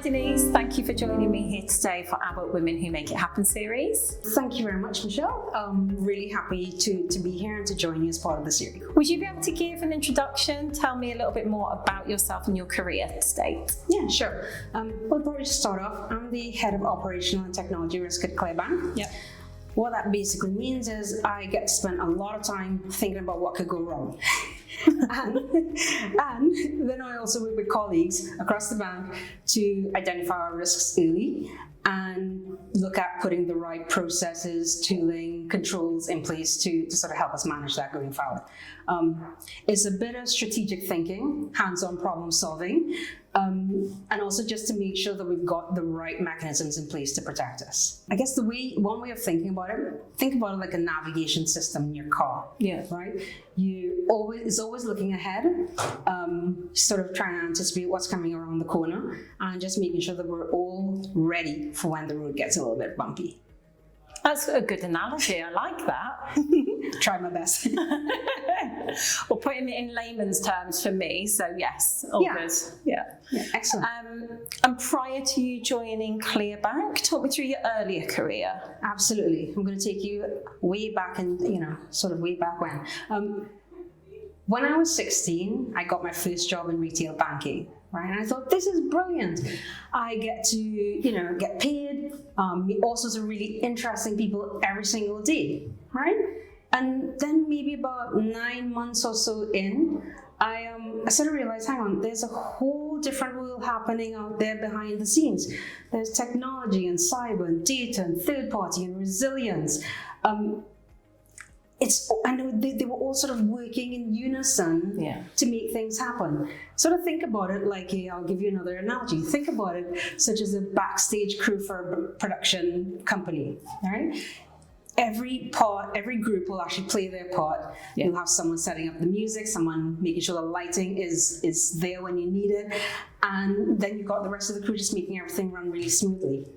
Denise, thank you for joining me here today for our Women Who Make It Happen series. Thank you very much, Michelle. I'm really happy to be here and to join you as part of the series. Would you be able to give an introduction? Tell me a little bit more about yourself and your career to date. Yeah, sure. Well, probably to start off, I'm the head of operational and technology risk at ClearBank. Yep. What that basically means is I get to spend a lot of time thinking about what could go wrong. and then I also work with colleagues across the bank to identify our risks early and look at putting the right processes, tooling, controls in place to sort of help us manage that going forward. It's a bit of strategic thinking, hands-on problem solving, and also just to make sure that we've got the right mechanisms in place to protect us. I guess one way of thinking about it, think about it like a navigation system in your car. Yeah. Right? It's always looking ahead, sort of trying to anticipate what's coming around the corner and just making sure that we're all ready for when the road gets a little bit bumpy. That's a good analogy. I like that. Try my best. Well, putting it in layman's terms for me, so yes, all good. Yeah, excellent. And prior to you joining ClearBank, talk me through your earlier career. Absolutely. I'm going to take you way back sort of way back when. When I was 16, I got my first job in retail banking. Right, and I thought, this is brilliant. I get to, get paid, meet all sorts of really interesting people every single day, right? And then maybe about 9 months or so in, I sort of realized, hang on, there's a whole different world happening out there behind the scenes. There's technology and cyber and data and third party and resilience. I know they were all sort of working in unison to make things happen. Sort of think about it like, I'll give you another analogy. Think about it such as a backstage crew for a production company, right? Every group will actually play their part. Yeah. You'll have someone setting up the music, someone making sure the lighting is there when you need it, and then you've got the rest of the crew just making everything run really smoothly.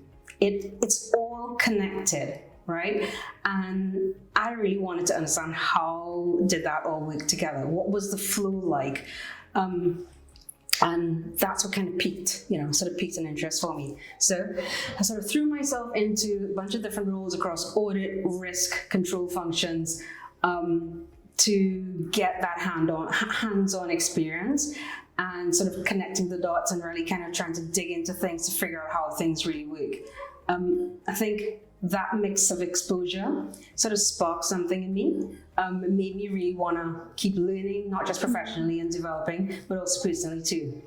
It's all connected. Right? And I really wanted to understand how did that all work together? What was the flow like? And that's what kind of piqued an interest for me. So I sort of threw myself into a bunch of different roles across audit, risk, control functions to get that hands-on experience and sort of connecting the dots and really kind of trying to dig into things to figure out how things really work. I think that mix of exposure sort of sparked something in me. It made me really want to keep learning, not just professionally and developing, but also personally too.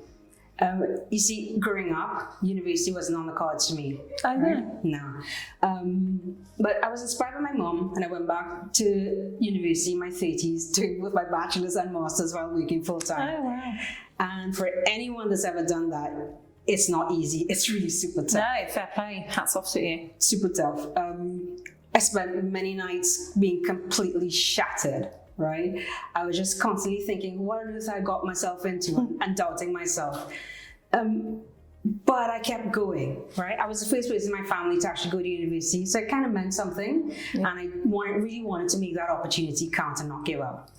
You see, growing up, university wasn't on the cards for me. I know. Right? No. But I was inspired by my mom, and I went back to university in my 30s, doing both my bachelor's and master's while working full time. Oh, wow. And for anyone that's ever done that, it's not easy. It's really super tough. No, fair play. Hats off to you. Super tough. I spent many nights being completely shattered, right? I was just constantly thinking, what on earth I got myself into and doubting myself. But I kept going, right? I was the first person in my family to actually go to university, so it kind of meant something. Yeah. And I really wanted to make that opportunity count and not give up.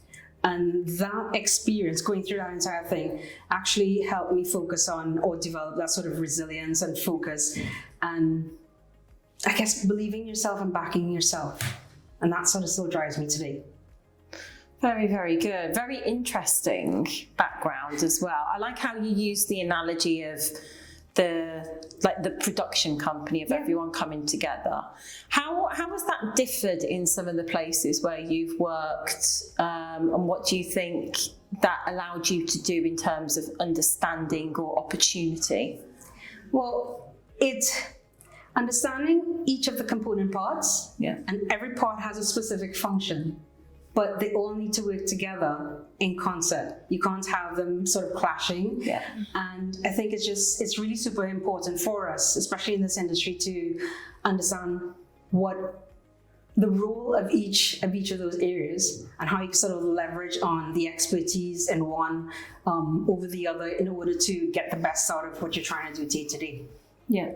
And that experience, going through that entire thing, actually helped me focus on or develop that sort of resilience and focus and I guess believing yourself and backing yourself. And that sort of still drives me today. Very, very good. Very interesting background as well. I like how you use the analogy of the production company of everyone coming together. How has that differed in some of the places where you've worked, and what do you think that allowed you to do in terms of understanding or opportunity? Well, it's understanding each of the component parts, and every part has a specific function. But they all need to work together in concert. You can't have them sort of clashing. Yeah. And I think it's really super important for us, especially in this industry, to understand what the role of each of those areas and how you sort of leverage on the expertise in one over the other in order to get the best out of what you're trying to do day to day. Yeah.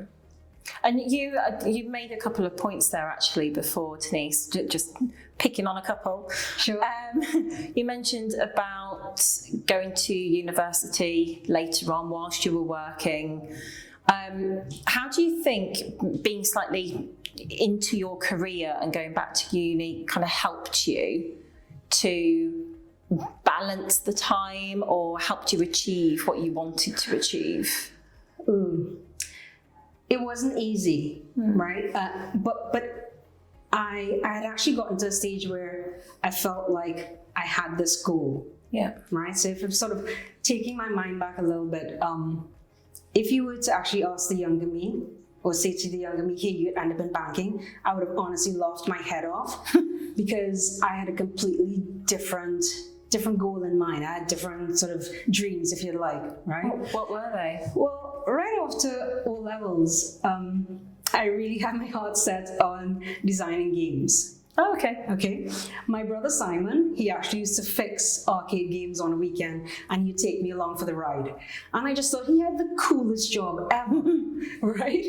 And you made a couple of points there actually before, Denise, just picking on a couple. Sure. You mentioned about going to university later on whilst you were working. How do you think being slightly into your career and going back to uni kind of helped you to balance the time or helped you achieve what you wanted to achieve? It wasn't easy, right? But I had actually gotten to a stage where I felt like I had this goal. Yeah. Right. So if I'm sort of taking my mind back a little bit, if you were to actually ask the younger me, or say to the younger me, hey, you'd end up in banking, I would have honestly laughed my head off because I had a completely different goal in mind. I had different sort of dreams, if you like, right? What were they? Well, right after O levels, I really had my heart set on designing games. Oh, okay. Okay. My brother Simon, he actually used to fix arcade games on a weekend and he'd take me along for the ride. And I just thought he had the coolest job ever, right?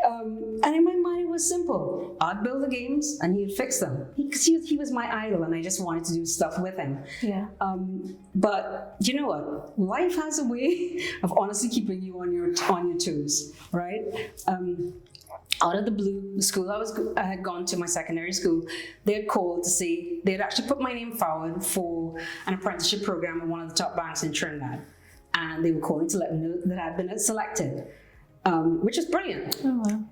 And in my mind, it was simple. I'd build the games and he'd fix them. Because he was my idol and I just wanted to do stuff with him. Yeah. But you know what? Life has a way of honestly keeping you on your toes, right? Out of the blue, the school I had gone to, my secondary school, they had called to say they had actually put my name forward for an apprenticeship program at one of the top banks in Trinidad. And they were calling to let me know that I'd been selected, which is brilliant. Oh, wow.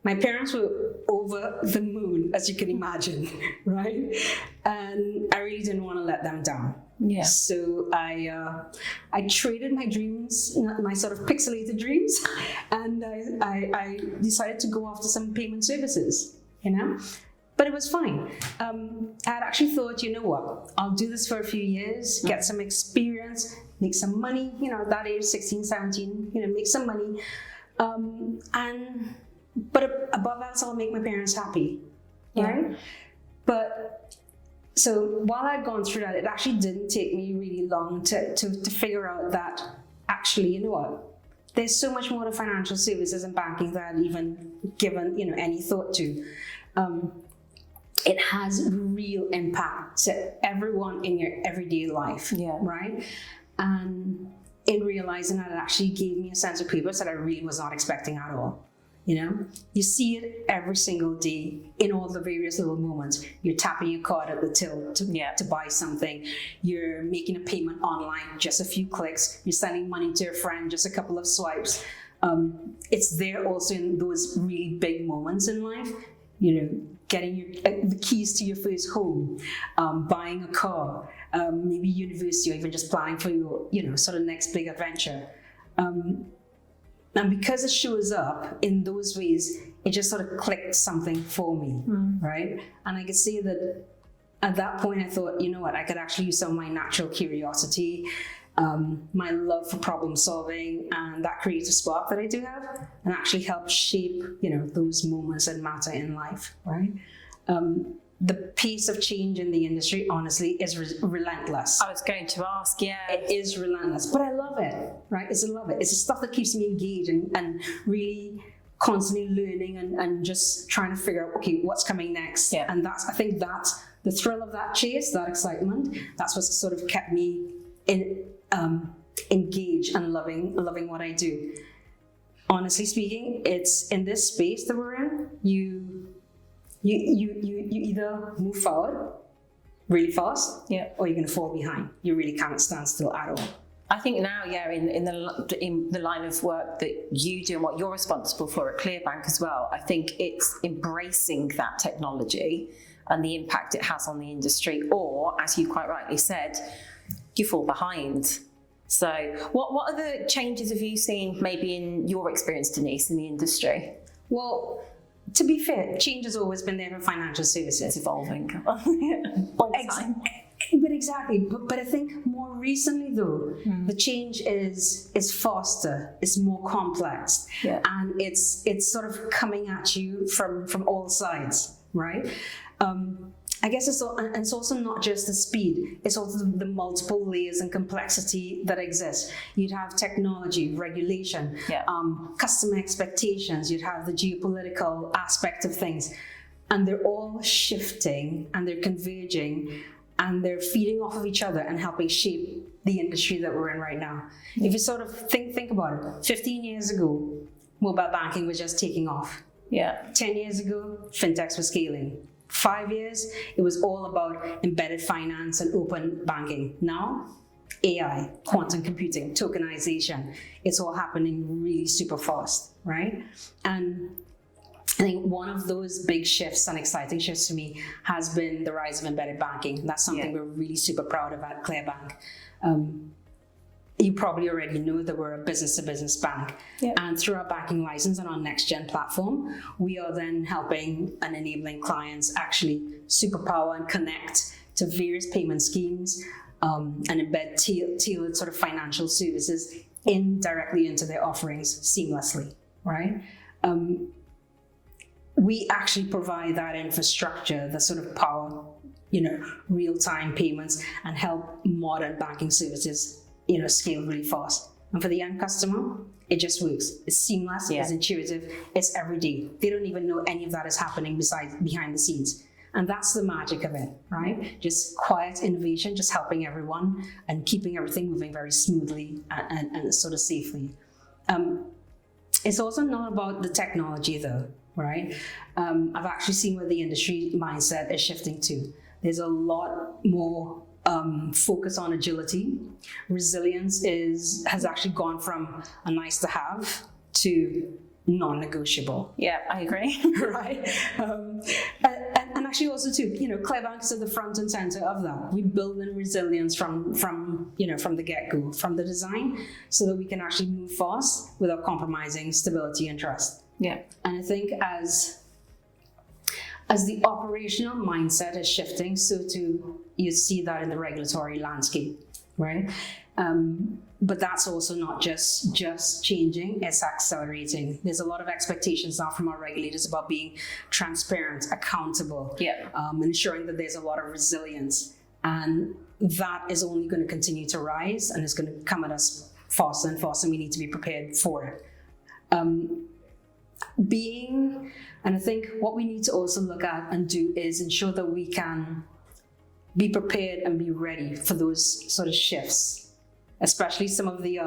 My parents were over the moon, as you can imagine, right? And I really didn't want to let them down. Yeah. So I traded my dreams, my sort of pixelated dreams, and I decided to go after some payment services, you know? But it was fine. I had actually thought, you know what, I'll do this for a few years, get some experience, make some money, you know, at that age, 16, 17, you know, make some money. But above that, I'll make my parents happy, right? Yeah. But so while I'd gone through that, it actually didn't take me really long to figure out that actually, you know what, there's so much more to financial services and banking that I'd even given, you know, any thought to. It has real impact to everyone in your everyday life, right? And in realizing that, it actually gave me a sense of purpose that I really was not expecting at all. You know, you see it every single day in all the various little moments. You're tapping your card at the till to buy something. You're making a payment online, just a few clicks. You're sending money to a friend, just a couple of swipes. It's there also in those really big moments in life. You know, getting the keys to your first home, buying a car, maybe university, or even just planning for your, you know, sort of next big adventure. And because it shows up in those ways, it just sort of clicked something for me, right? And I could say that at that point, I thought, you know what, I could actually use some of my natural curiosity, my love for problem solving, and that creative spark that I do have, and actually help shape, you know, those moments that matter in life, right? The pace of change in the industry, honestly, is relentless. I was going to ask, It is relentless, but I love it, right? I love it. It's the stuff that keeps me engaged and really constantly learning and just trying to figure out, okay, what's coming next? Yeah. And I think that's the thrill of that chase, that excitement. That's what sort of kept me engaged and loving what I do. Honestly speaking, it's in this space that we're in, you either move forward really fast, or you're going to fall behind. You really can't stand still at all. I think now, in the line of work that you do and what you're responsible for at ClearBank as well, I think it's embracing that technology and the impact it has on the industry, or, as you quite rightly said, you fall behind. So what other changes have you seen maybe in your experience, Denise, in the industry? Well, to be fair, change has always been there for financial services. It's evolving all the time. But exactly. But I think more recently, though, the change is faster, it's more complex, and it's sort of coming at you from all sides, right? I guess it's also not just the speed, it's also the multiple layers and complexity that exist. You'd have technology, regulation, customer expectations, you'd have the geopolitical aspect of things, and they're all shifting and they're converging and they're feeding off of each other and helping shape the industry that we're in right now. If you sort of think about it, 15 years ago, mobile banking was just taking off. Yeah. 10 years ago, fintechs were scaling. 5 years, it was all about embedded finance and open banking. Now, AI, quantum computing, tokenization, it's all happening really super fast, right? And I think one of those big shifts and exciting shifts to me has been the rise of embedded banking. That's something we're really super proud of at ClearBank. You probably already know that we're a business-to-business bank. And through our banking license and our next-gen platform, we are then helping and enabling clients actually superpower and connect to various payment schemes and embed tailored sort of financial services directly into their offerings seamlessly, right? We actually provide that infrastructure, the sort of power, real-time payments and help modern banking services scale really fast. And for the end customer, it just works. It's seamless, it's intuitive, it's everyday. They don't even know any of that is happening behind the scenes. And that's the magic of it, right? Just quiet innovation, just helping everyone and keeping everything moving very smoothly and sort of safely. It's also not about the technology though, right? I've actually seen where the industry mindset is shifting to. There's a lot more focus on agility. Resilience has actually gone from a nice to have to non-negotiable. Yeah, I agree. Right? And actually also too, ClearBank is at the front and center of that. We build in resilience from the get-go, from the design, so that we can actually move fast without compromising stability and trust. Yeah. And I think as the operational mindset is shifting, so too you see that in the regulatory landscape, right? But that's also not just changing, it's accelerating. There's a lot of expectations now from our regulators about being transparent, accountable, ensuring that there's a lot of resilience. And that is only going to continue to rise and it's going to come at us faster and faster, and we need to be prepared for it. And I think what we need to also look at and do is ensure that we can be prepared and be ready for those sort of shifts, especially some of the,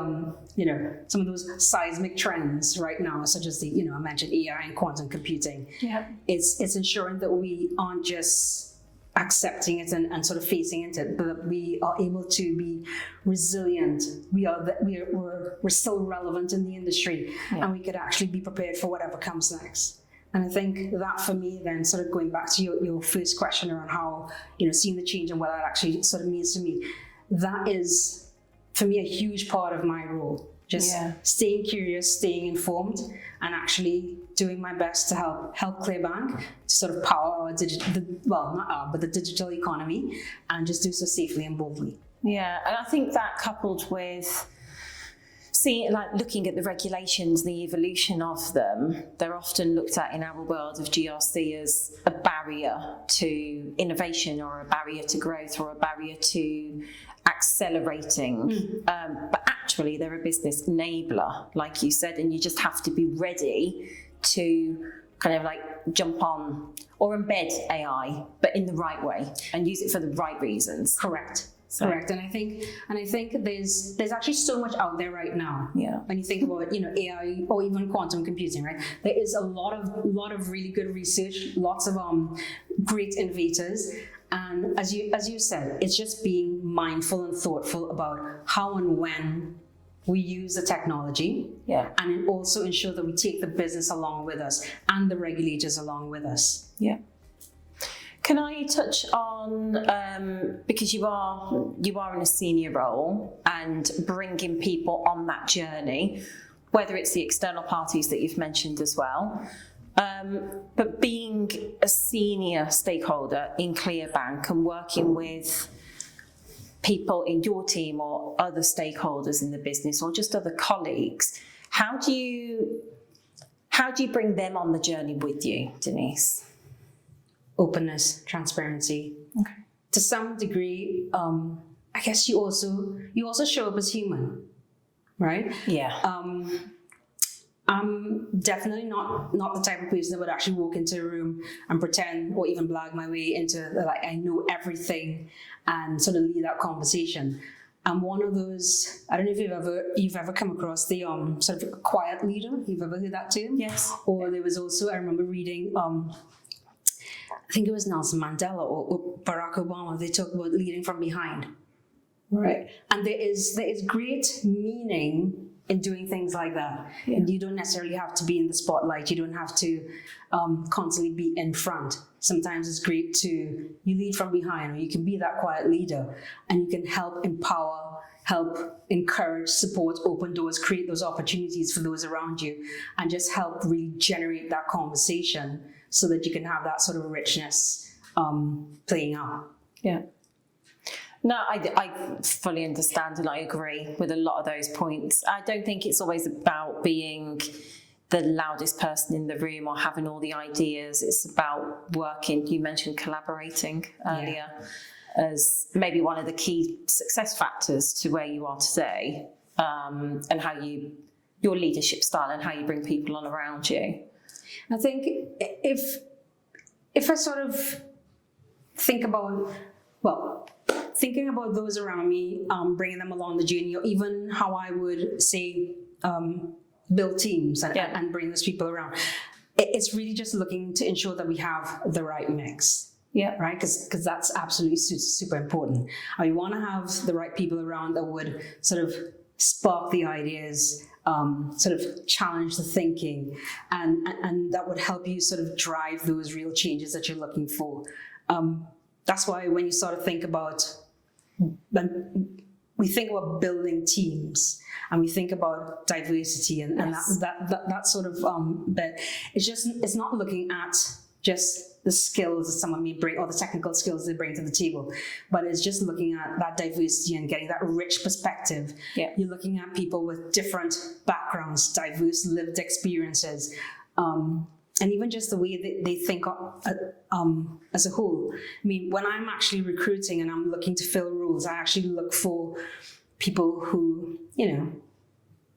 some of those seismic trends right now, such as I mentioned AI and quantum computing. Yeah. It's ensuring that we aren't just accepting it and sort of facing into it, but that we are able to be resilient. We're still relevant in the industry, and we could actually be prepared for whatever comes next. And I think that for me, then sort of going back to your first question around how, seeing the change and what that actually sort of means to me, that is for me a huge part of my role. Just staying curious, staying informed, and actually doing my best to help ClearBank to sort of power our the digital economy, and just do so safely and boldly. Yeah, and I think that coupled with looking at the regulations, the evolution of them, they're often looked at in our world of GRC as a barrier to innovation or a barrier to growth or a barrier to accelerating. But actually they're a business enabler, like you said, and you just have to be ready to kind of jump on or embed AI, but in the right way and use it for the right reasons. Correct. And I think there's actually so much out there right now. Yeah. When you think about AI or even quantum computing, right? There is a lot of really good research, lots of great innovators, and as you said, it's just being mindful and thoughtful about how and when we use the technology, and also ensure that we take the business along with us and the regulators along with us. Yeah. Can I touch on, because you are in a senior role and bringing people on that journey, whether it's the external parties that you've mentioned as well, but being a senior stakeholder in ClearBank and working with people in your team or other stakeholders in the business or just other colleagues, how do you bring them on the journey with you, Denise? Openness, transparency. Okay. To some degree, I guess you also show up as human, right? Yeah. I'm definitely not the type of person that would actually walk into a room and pretend or even blag my way into I know everything and sort of lead that conversation. And one of those, I don't know if you've ever come across the sort of quiet leader. You've ever heard that term? Yes. Or there was also, I remember reading, I think it was Nelson Mandela or Barack Obama. They talk about leading from behind, right? And there is great meaning in doing things like that. Yeah. And you don't necessarily have to be in the spotlight. You don't have to constantly be in front. Sometimes it's great to, you lead from behind, or you can be that quiet leader, and you can help empower, help encourage, support, open doors, create those opportunities for those around you, and just help really generate that conversation so that you can have that sort of richness playing out. Yeah. No, I fully understand and I agree with a lot of those points. I don't think it's always about being the loudest person in the room or having all the ideas. It's about working. You mentioned collaborating earlier as maybe one of the key success factors to where you are today, and how your leadership style and how you bring people on around you. I think if I sort of think about, thinking about those around me, bringing them along the journey, or even how I would say build teams and bring those people around, it's really just looking to ensure that we have the right mix. Yeah. Right? Because that's absolutely super important. We want to have the right people around that would sort of spark the ideas, sort of challenge the thinking, and that would help you sort of drive those real changes that you're looking for. That's why when you sort of think about, when we think about building teams and we think about diversity and that sort of but it's not looking at just the skills that someone may bring or the technical skills they bring to the table, but it's just looking at that diversity and getting that rich perspective. Yeah. You're looking at people with different backgrounds, diverse lived experiences, and even just the way that they think as a whole. I mean, when I'm actually recruiting and I'm looking to fill roles, I actually look for people who,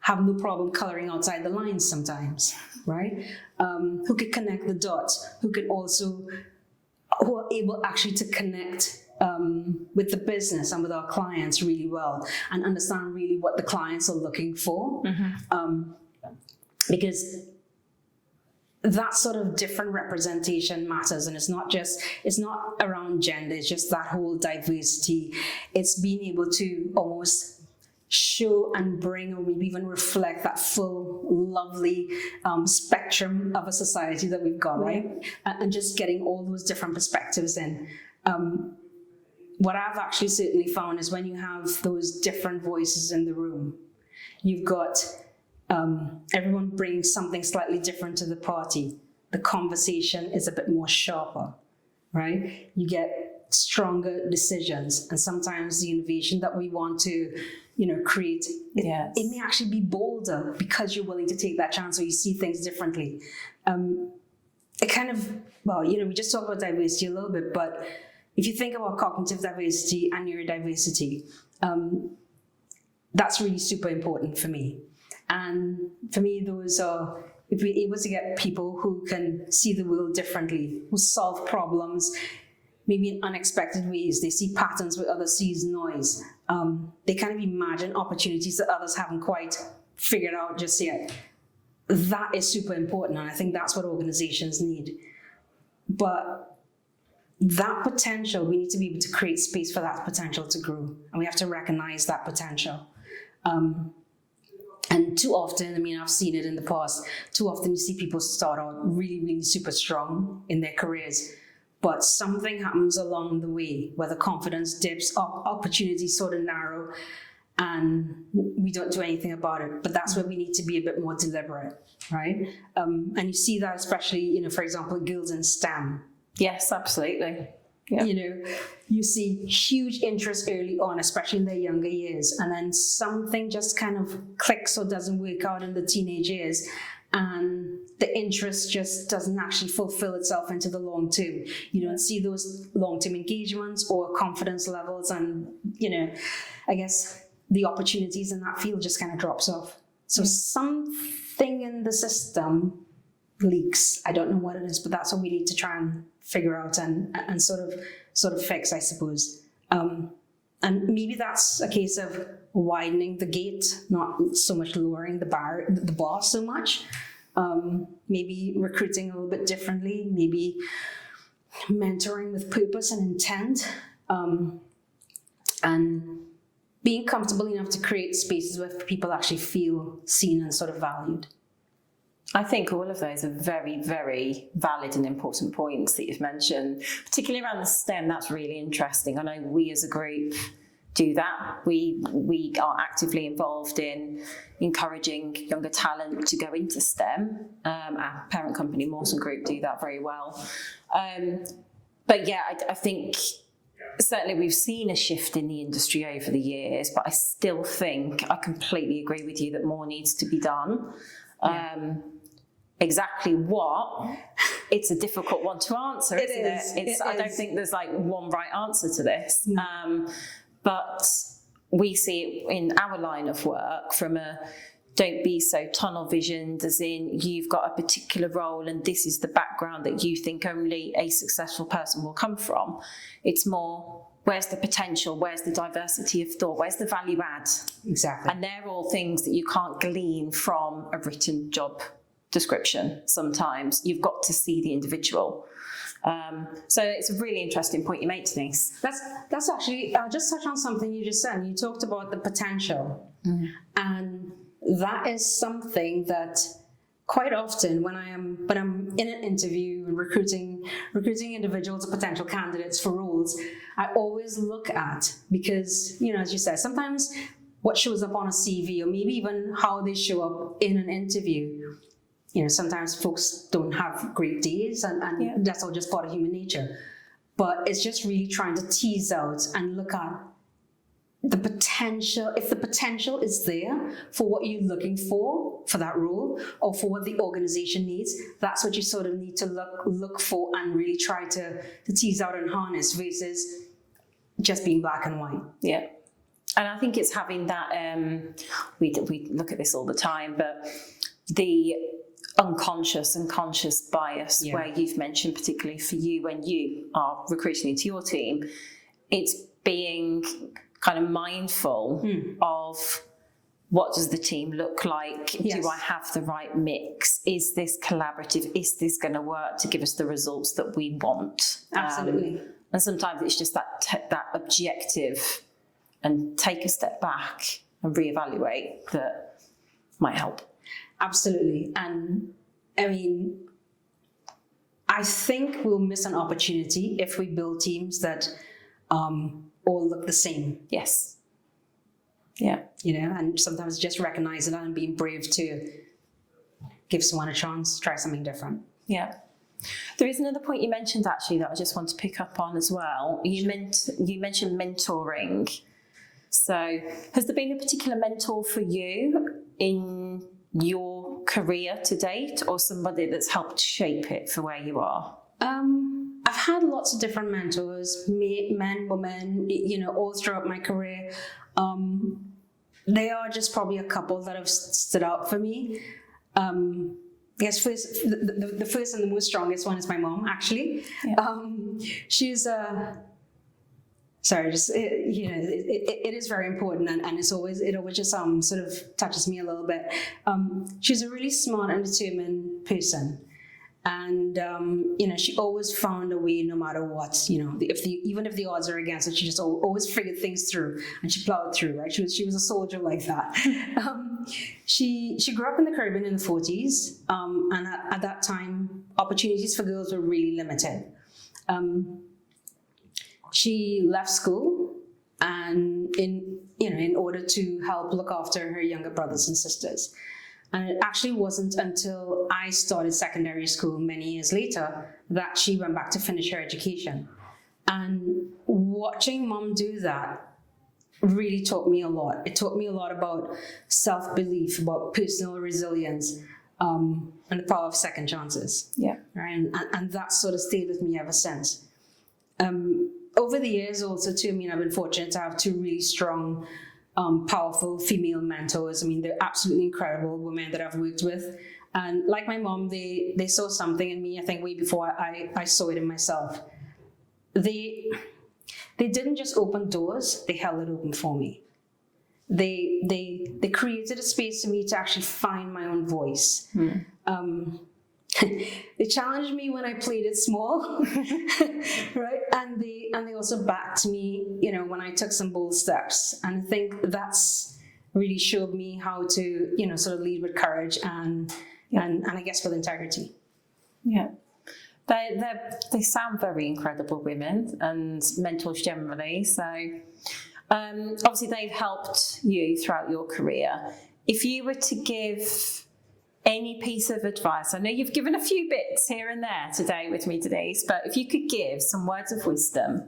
have no problem coloring outside the lines sometimes, right? Who can connect the dots, who are able actually to connect with the business and with our clients really well and understand really what the clients are looking for. Mm-hmm. Because that sort of different representation matters, and it's not around gender, it's just that whole diversity. It's being able to almost show and bring, or maybe even reflect that full, lovely spectrum of a society that we've got, right? And just getting all those different perspectives in. What I've actually certainly found is when you have those different voices in the room, you've got everyone brings something slightly different to the party. The conversation is a bit more sharper, right? You get stronger decisions, and sometimes the innovation that we want to create, it may actually be bolder because you're willing to take that chance, or you see things differently. It kind of, we just talked about diversity a little bit, but if you think about cognitive diversity and neurodiversity, that's really super important for me. And for me, those are, if we're able to get people who can see the world differently, who solve problems, maybe in unexpected ways, they see patterns where others see noise. They kind of imagine opportunities that others haven't quite figured out just yet. That is super important, and I think that's what organizations need. But that potential, we need to be able to create space for that potential to grow, and we have to recognize that potential. And too often, I've seen it in the past, too often you see people start out really, really super strong in their careers, but something happens along the way where the confidence dips, opportunities sort of narrow, and we don't do anything about it. But that's where we need to be a bit more deliberate, right? And you see that especially, for example, girls in STEM. Yes, absolutely. Yeah. You see huge interest early on, especially in their younger years, and then something just kind of clicks or doesn't work out in the teenage years, and the interest just doesn't actually fulfill itself into the long term. You don't see those long-term engagements or confidence levels, and I guess the opportunities in that field just kind of drops off. So something in the system leaks. I don't know what it is, but that's what we need to try and figure out and sort of fix, I suppose. And And maybe that's a case of widening the gate, not so much lowering the bar so much. Maybe recruiting a little bit differently, maybe mentoring with purpose and intent, and being comfortable enough to create spaces where people actually feel seen and sort of valued. I think all of those are very, very valid and important points that you've mentioned, particularly around the STEM. That's really interesting. I know we as a group do that. We are actively involved in encouraging younger talent to go into STEM. Our parent company, Mawson Group, do that very well. But yeah, I think certainly we've seen a shift in the industry over the years, but I still think I completely agree with you that more needs to be done. Yeah. Exactly what? It's a difficult one to answer, isn't it? I don't think there's like one right answer to this. But we see it in our line of work from a don't be so tunnel visioned, as in you've got a particular role and this is the background that you think only a successful person will come from. It's more, where's the potential? Where's the diversity of thought? Where's the value add? Exactly. And they're all things that you can't glean from a written job description sometimes. You've got to see the individual. So it's a really interesting point you make, Denise. That's actually, I'll just touch on something you just said. You talked about the potential. And that is something that quite often when I'm in an interview and recruiting individuals or potential candidates for roles, I always look at, because, as you said, sometimes what shows up on a CV or maybe even how they show up in an interview, sometimes folks don't have great days and that's all just part of human nature. But it's just really trying to tease out and look at the potential. If the potential is there for what you're looking for that role or for what the organization needs, that's what you sort of need to look for and really try to tease out and harness versus just being black and white. Yeah. And I think it's having that, we look at this all the time, but the unconscious and conscious bias where you've mentioned, particularly for you when you are recruiting into your team, it's being kind of mindful of what does the team look like? Yes. Do I have the right mix? Is this collaborative? Is this going to work to give us the results that we want? Absolutely. And sometimes it's just that objective and take a step back and reevaluate that might help. Absolutely. And I mean, I think we'll miss an opportunity if we build teams that all look the same. Yes. Yeah. And sometimes just recognizing that and being brave to give someone a chance, try something different. Yeah. There is another point you mentioned actually that I just want to pick up on as well. You mentioned mentoring. So has there been a particular mentor for you in your career to date, or somebody that's helped shape it for where you are? I've had lots of different mentors, men, women, all throughout my career. They are just probably a couple that have stood out for me. Yes, the first and the most strongest one is my mom, actually. Yeah. She's it is very important, and it always just sort of touches me a little bit. She's a really smart and determined person, and she always found a way, no matter what. Even if the odds are against it, she just always figured things through, and she plowed through. Right, she was a soldier like that. She grew up in the Caribbean in the 40s, and at that time, opportunities for girls were really limited. She left school and in order to help look after her younger brothers and sisters. And it actually wasn't until I started secondary school many years later that she went back to finish her education. And watching mom do that really taught me a lot. It taught me a lot about self-belief, about personal resilience, and the power of second chances. Yeah. Right. And that sort of stayed with me ever since. Over the years also too, I've been fortunate to have two really strong, powerful female mentors. They're absolutely incredible women that I've worked with. And like my mom, they saw something in me, I think, way before I saw it in myself. They they didn't just open doors, they held it open for me. They created a space for me to actually find my own voice. They challenged me when I played it small, right? And they also backed me, when I took some bold steps. And I think that's really showed me how to, sort of lead with courage and I guess with integrity. Yeah. They sound very incredible women and mentors generally. So obviously they've helped you throughout your career. If you were to give any piece of advice, I know you've given a few bits here and there today with me, Denise, but if you could give some words of wisdom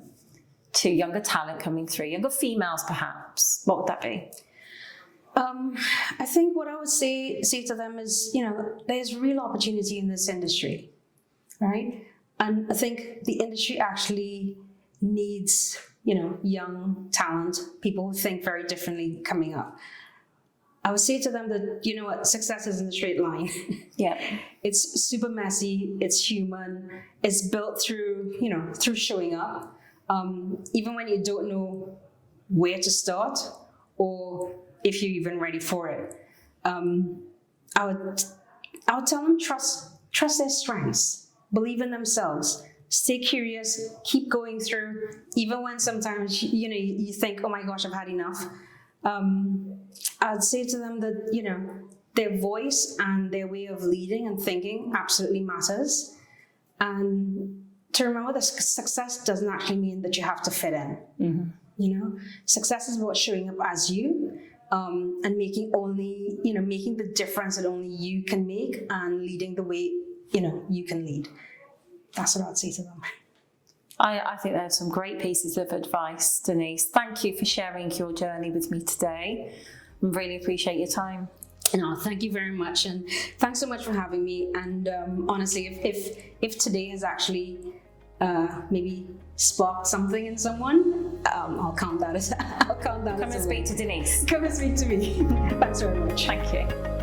to younger talent coming through, younger females perhaps, what would that be? I think what I would say to them is, there's real opportunity in this industry, right? And I think the industry actually needs, young talent, people who think very differently coming up. I would say to them that, success isn't a straight line. Yeah. It's super messy, it's human, it's built through, through showing up. Even when you don't know where to start or if you're even ready for it. I would tell them trust their strengths, believe in themselves, stay curious, keep going through, even when sometimes, you think, oh my gosh, I've had enough. I'd say to them that, their voice and their way of leading and thinking absolutely matters. And to remember that success doesn't actually mean that you have to fit in. Mm-hmm. Success is about showing up as you, and making the difference that only you can make and leading the way, you can lead. That's what I'd say to them. I think there's some great pieces of advice, Denise. Thank you for sharing your journey with me today. I really appreciate your time. No, thank you very much, and thanks so much for having me. And honestly, if today has actually maybe sparked something in someone, I'll count that as Come and speak to Denise. Come and speak to me. Thanks very much. Thank you.